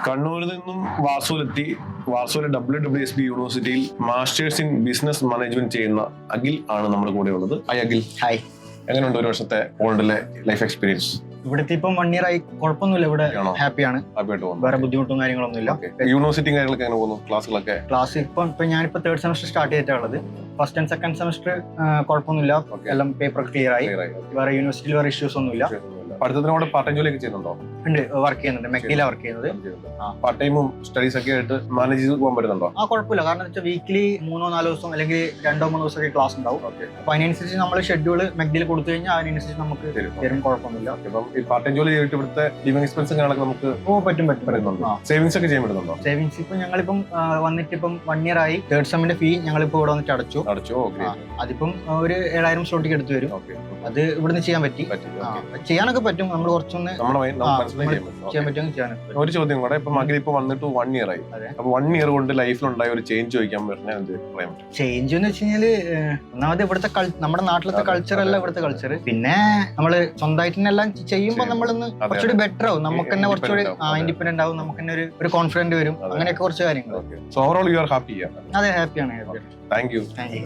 കണ്ണൂരിൽ നിന്നും വാർസോയിലെത്തി വാർസോയിലെ WWSB യൂണിവേഴ്സിറ്റിയിൽ മാസ്റ്റേഴ്സ് ഇൻ ബിസിനസ് മാനേജ്മെന്റ് ചെയ്യുന്ന അഖിൽ ആണ് നമ്മുടെ കൂടെ ഉള്ളത്. ഹായ് അഖിൽ. ഹായ്. എങ്ങനെയുണ്ട് ഒരു വർഷത്തെ ഓൾഡിലെ ലൈഫ് എക്സ്പീരിയൻസ്? ഇവിടുത്തെ ഇപ്പം 1 year ആയി, കുഴപ്പമൊന്നുമില്ല. ഇവിടെ ഹാപ്പിയാണ്, ഹാപ്പിയായിട്ട് പോകുന്നു. വേറെ ബുദ്ധിമുട്ടും കാര്യങ്ങളൊന്നും ഇല്ല. യൂണിവേഴ്സിറ്റി കാര്യങ്ങളൊക്കെ എങ്ങനെ പോകുന്നു? ക്ലാസ്സുകളൊക്കെ? ക്ലാസ് ഇപ്പൊ ഞാനിപ്പോ 3rd സെമസ്റ്റർ സ്റ്റാർട്ട് ചെയ്തിട്ടുള്ളത്. ഫസ്റ്റ് ആൻഡ് സെക്കൻഡ് സെമസ്റ്റർ കുഴപ്പമൊന്നുമില്ല, എല്ലാം പേപ്പർ ക്ലിയർ ആയി. വേറെ യൂണിവേഴ്സിറ്റിയിൽ വേറെ ഇഷ്യൂസ് ഒന്നുമില്ല. പഠിത്തത്തിനോട് പാർട്ട് ടൈം ജോലിയൊക്കെ ചെയ്യുന്നുണ്ടോ? ഉണ്ട്, വർക്ക് ചെയ്യുന്നുണ്ട്. മെഗ്ഡിലാണ് വർക്ക് ചെയ്യുന്നത്. പാർട്ട് ടൈമും സ്റ്റഡീസ് ഒക്കെ ആയിട്ട് മാനേജ് ചെയ്ത് പോകാൻ പറ്റുന്നുണ്ടോ? കുഴപ്പമില്ല. കാരണം വെച്ചാൽ വീക്കിലി 3-4 ദിവസം അല്ലെങ്കിൽ 2-3 ദിവസമൊക്കെ ക്ലാസ് ഉണ്ടാവും. അപ്പൊ അതിനനുസരിച്ച് നമ്മൾ ഷെഡ്യൂൾ മെഗ്ഡിൽ കൊടുത്തു കഴിഞ്ഞാൽ അതിനനുസരിച്ച് നമുക്ക് തരും, കുഴപ്പമൊന്നുമില്ല. ഇപ്പം ഈ പാർട്ട് ടൈം ജോലി ചെയ്തിട്ട് ഇവിടുത്തെ ലിവിംഗ് എക്സ്പെൻസ് കാര്യങ്ങളൊക്കെ നമുക്ക് പറ്റും. സേവിങ്സ് ഒക്കെ ചെയ്യാൻ പറ്റുന്നുണ്ടോ? സേവിങ്സ് ഇപ്പൊ ഞങ്ങളിപ്പം വന്നിട്ട് ഇപ്പം 1 year ആയി. 3rd സെമ്മിന്റെ ഫീ ഞങ്ങളിപ്പോ ഇവിടെ വന്നിട്ട് അടച്ചു. അതിപ്പം ഒരു 7000 സ്ലോട്ടിക്ക് എടുത്തു വരും. അത് ഇവിടുന്ന് ചെയ്യാൻ പറ്റി. ചെയ്യാനൊക്കെ പറ്റും. നമ്മൾ കുറച്ചൊന്ന് ചെയ്യാൻ പറ്റും. ഒരു ചോദ്യം കൂടെ, ഇപ്പൊ മകൻ ഇപ്പൊ വന്നിട്ട് 1 year ആയി. അപ്പൊ 1 year കൊണ്ട് ലൈഫിലുണ്ടായ ഒരു ചേഞ്ച് ചോദിക്കാൻ പറഞ്ഞാൽ എന്ത് പറയാൻ പറ്റും? ചേഞ്ച് എന്ന് വെച്ച് കഴിഞ്ഞാല് ഒന്നാമത് ഇവിടുത്തെ നമ്മുടെ നാട്ടിലത്തെ കൾച്ചർ അല്ല ഇവിടുത്തെ കൾച്ചർ. പിന്നെ നമ്മള് സ്വന്തമായിട്ട് തന്നെ എല്ലാം ചെയ്യുമ്പോൾ നമ്മളൊന്ന് കുറച്ചുകൂടി ബെറ്റർ ആവും. നമുക്ക് തന്നെ കുറച്ചുകൂടി ഇൻഡിപെൻഡന്റ് ആവും. നമുക്ക് തന്നെ ഒരു കോൺഫിഡന്റ് വരും. അങ്ങനെയൊക്കെ കുറച്ച് കാര്യങ്ങൾ. So overall you are happy? അതെ, ഹാപ്പിയാണ്. Thank you. Thank you.